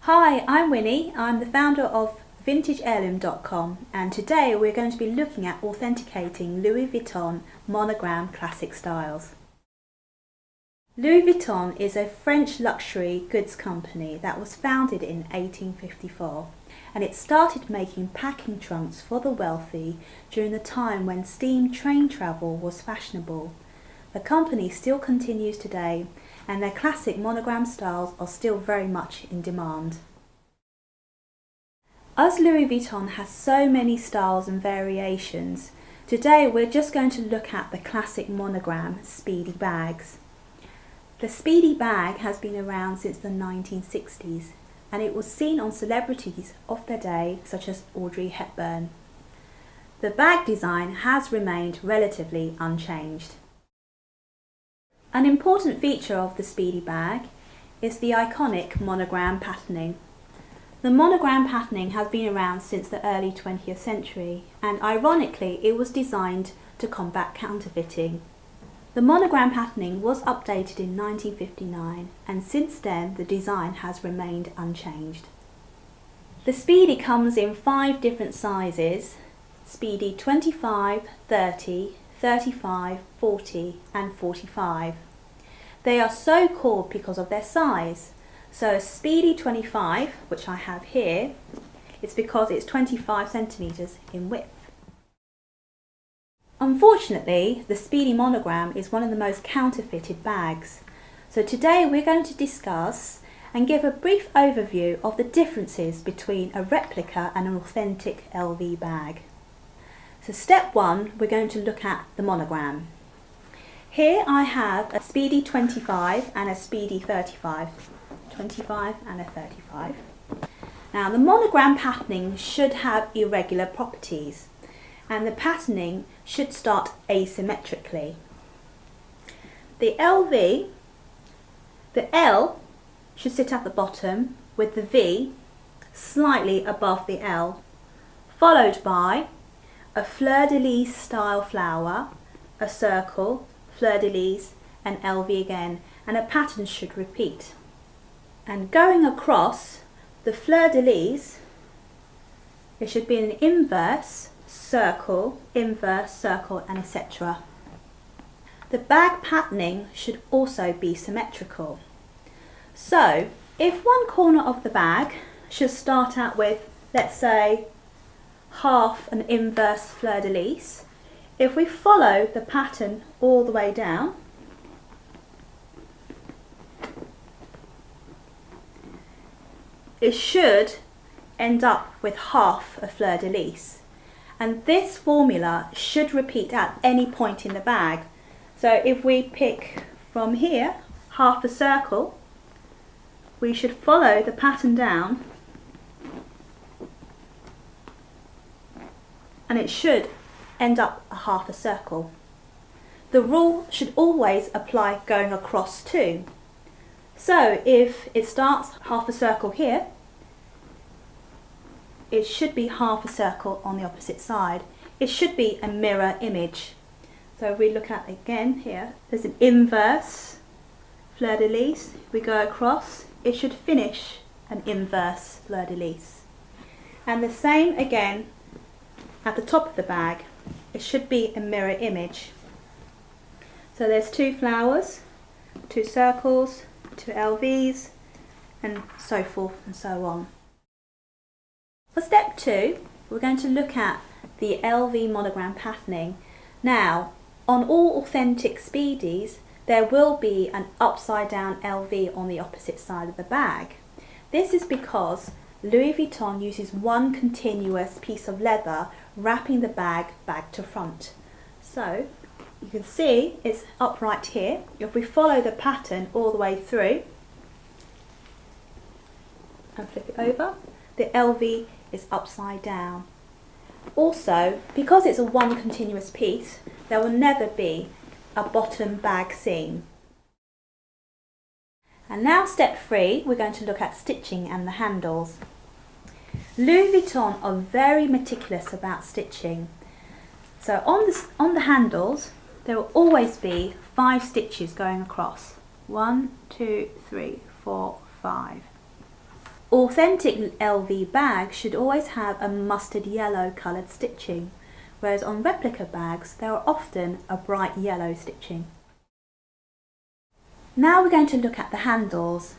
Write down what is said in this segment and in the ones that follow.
Hi, I'm Winnie. I'm the founder of vintageheirloom.com, and today we're going to be looking at authenticating Louis Vuitton monogram classic styles. Louis Vuitton is a French luxury goods company that was founded in 1854, and it started making packing trunks for the wealthy during the time when steam train travel was fashionable. The company still continues today, and their classic monogram styles are still very much in demand. As Louis Vuitton has so many styles and variations, today we're just going to look at the classic monogram Speedy bags. The Speedy bag has been around since the 1960s, and it was seen on celebrities of their day such as Audrey Hepburn. The bag design has remained relatively unchanged. An important feature of the Speedy bag is the iconic monogram patterning. The monogram patterning has been around since the early 20th century, and ironically it was designed to combat counterfeiting. The monogram patterning was updated in 1959, and since then the design has remained unchanged. The Speedy comes in 5 different sizes: Speedy 25, 30, 35, 40 and 45. They are so called because of their size. So Speedy 25, which I have here, it's because it's 25 centimeters in width. Unfortunately, the Speedy monogram is one of the most counterfeited bags. So today we're going to discuss and give a brief overview of the differences between a replica and an authentic LV bag. So step 1, we're going to look at the monogram. Here I have a Speedy 25 and a Speedy 35. 25 and a 35. Now the monogram patterning should have irregular properties, and the patterning should start asymmetrically. The LV, the L should sit at the bottom with the V slightly above the L, followed by a fleur-de-lis style flower, a circle, fleur-de-lis and LV again, and a pattern should repeat. And going across the fleur-de-lis, it should be an inverse, circle, and etc. The bag patterning should also be symmetrical. So if one corner of the bag should start out with, let's say, half an inverse fleur-de-lis, if we follow the pattern all the way down, it should end up with half a fleur-de-lis, and this formula should repeat at any point in the bag. So if we pick from here half a circle, we should follow the pattern down, and it should end up a half a circle. The rule should always apply going across too. So if it starts half a circle here, it should be half a circle on the opposite side. It should be a mirror image. So if we look at it again here, there's an inverse fleur-de-lis. If we go across, it should finish an inverse fleur-de-lis. And the same again at the top of the bag. It should be a mirror image. So there's 2 flowers, 2 circles, 2 LVs, and so forth and so on. For step 2, we're going to look at the LV monogram patterning. Now, on all authentic Speedies, there will be an upside down LV on the opposite side of the bag. This is because Louis Vuitton uses one continuous piece of leather wrapping the bag back to front. So you can see it's upright here. If we follow the pattern all the way through and flip it over, the LV is upside down. Also, because it's a one continuous piece, there will never be a bottom bag seam. And now step 3, we're going to look at stitching and the handles. Louis Vuitton are very meticulous about stitching. So on the handles, there will always be 5 stitches going across. 1, 2, 3, 4, 5. Authentic LV bags should always have a mustard yellow coloured stitching, whereas on replica bags there are often a bright yellow stitching. Now we're going to look at the handles.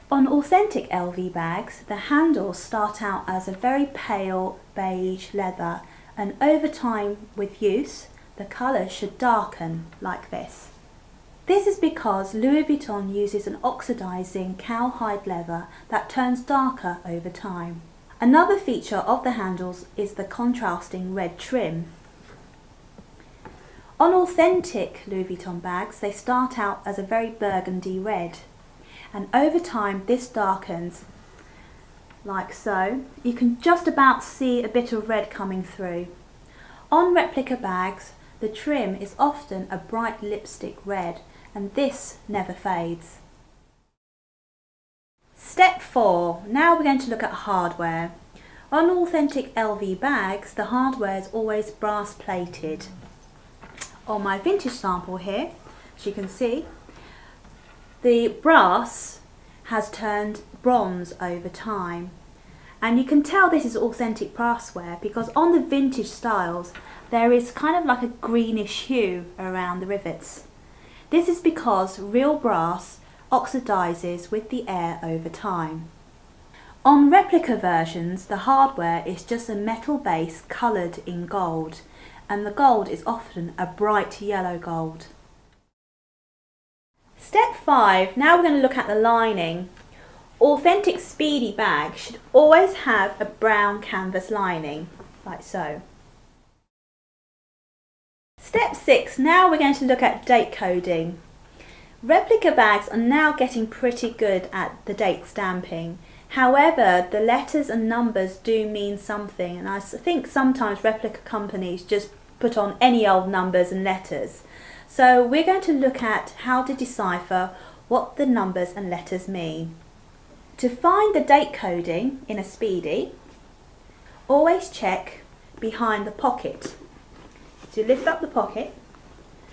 On authentic LV bags, the handles start out as a very pale beige leather, and over time with use, the colour should darken like this. This is because Louis Vuitton uses an oxidizing cowhide leather that turns darker over time. Another feature of the handles is the contrasting red trim. On authentic Louis Vuitton bags, they start out as a very burgundy red, and over time this darkens like so. You can just about see a bit of red coming through. On replica bags, the trim is often a bright lipstick red, and this never fades. Step 4. Now we're going to look at hardware. On authentic LV bags, the hardware is always brass plated. On my vintage sample here, as you can see, the brass has turned bronze over time, and you can tell this is authentic brassware because on the vintage styles there is kind of like a greenish hue around the rivets. This is because real brass oxidizes with the air over time. On replica versions, the hardware is just a metal base coloured in gold, and the gold is often a bright yellow gold. Step 5. Now we're going to look at the lining. Authentic Speedy bags should always have a brown canvas lining, like so. Step 6. Now we're going to look at date coding. Replica bags are now getting pretty good at the date stamping. However, the letters and numbers do mean something, and I think sometimes replica companies just put on any old numbers and letters. So we're going to look at how to decipher what the numbers and letters mean. To find the date coding in a Speedy, always check behind the pocket. So you lift up the pocket,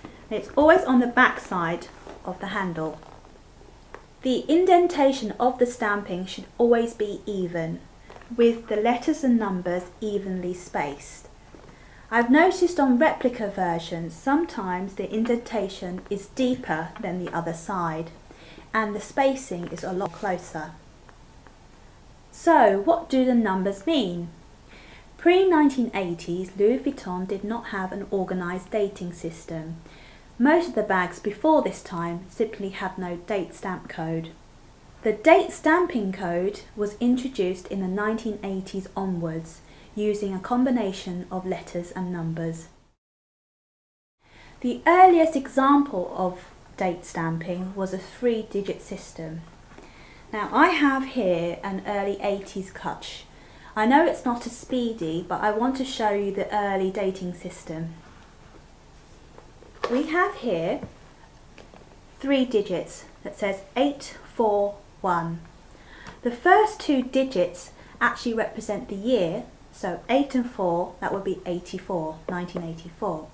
and it's always on the back side of the handle. The indentation of the stamping should always be even, with the letters and numbers evenly spaced. I've noticed on replica versions sometimes the indentation is deeper than the other side, and the spacing is a lot closer. So what do the numbers mean? Pre-1980s, Louis Vuitton did not have an organised dating system. Most of the bags before this time simply had no date stamp code. The date stamping code was introduced in the 1980s onwards, using a combination of letters and numbers. The earliest example of date stamping was a 3-digit system. Now I have here an early 80s Kutch. I know it's not a Speedy, but I want to show you the early dating system. We have here 3 digits that says 841. The first 2 digits actually represent the year, so 8 and 4, that would be 84, 1984.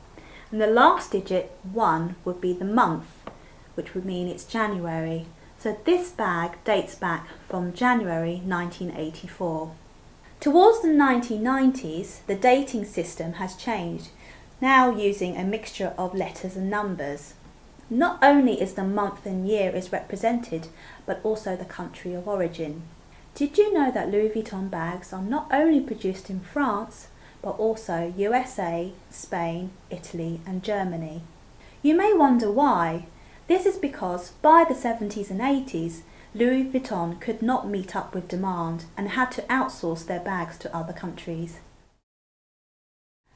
And the last digit, 1, would be the month, which would mean it's January. So this bag dates back from January 1984. Towards the 1990s, the dating system has changed, now using a mixture of letters and numbers. Not only is the month and year is represented, but also the country of origin. Did you know that Louis Vuitton bags are not only produced in France, but also USA, Spain, Italy and Germany? You may wonder why. This is because by the 70s and 80s, Louis Vuitton could not meet up with demand and had to outsource their bags to other countries.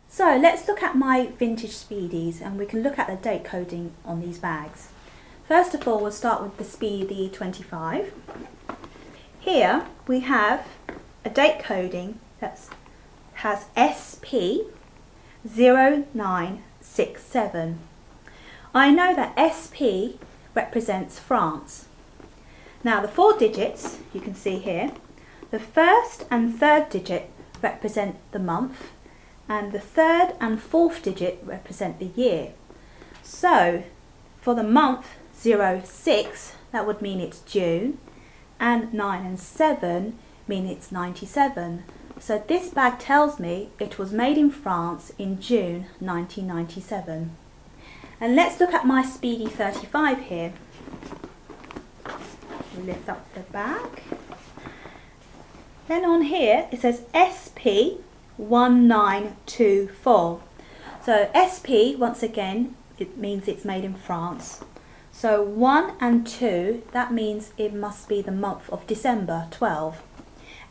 So let's look at my vintage Speedies, and we can look at the date coding on these bags. First of all, we'll start with the Speedy 25. Here we have a date coding that has SP0967. I know that SP represents France. Now the 4 digits you can see here, the first and third digit represent the month, and the third and fourth digit represent the year. So for the month 06, that would mean it's June, and 9 and 7 mean it's 97. So this bag tells me it was made in France in June 1997. And let's look at my Speedy 35 here. Lift up the bag. Then on here it says SP1924. So SP, once again, it means it's made in France. So 1 and 2, that means it must be the month of December 12.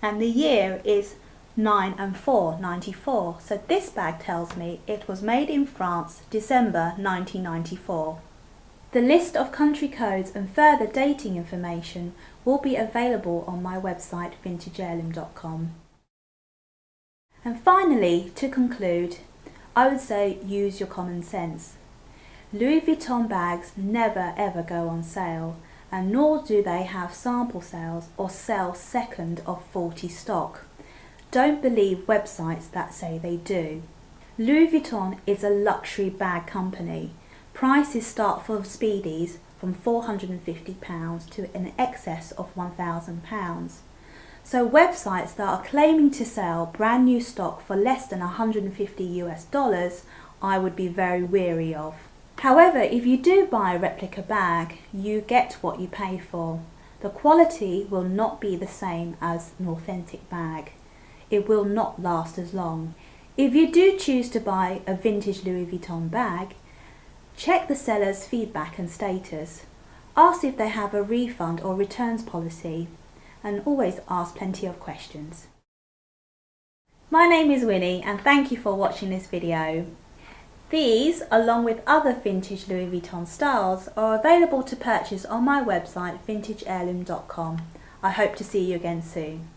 And the year is 9 and 4, 94. So this bag tells me it was made in France, December 1994. The list of country codes and further dating information will be available on my website vintageheirloom.com. And finally, to conclude, I would say use your common sense. Louis Vuitton bags never ever go on sale, and nor do they have sample sales or sell second of 40 stock. Don't believe websites that say they do. Louis Vuitton is a luxury bag company. Prices start for Speedies from £450 to in excess of £1,000. So websites that are claiming to sell brand new stock for less than $150 I would be very wary of. However, if you do buy a replica bag, you get what you pay for. The quality will not be the same as an authentic bag. It will not last as long. If you do choose to buy a vintage Louis Vuitton bag, check the seller's feedback and status. Ask if they have a refund or returns policy, and always ask plenty of questions. My name is Winnie and thank you for watching this video. These, along with other vintage Louis Vuitton styles, are available to purchase on my website vintageheirloom.com. I hope to see you again soon.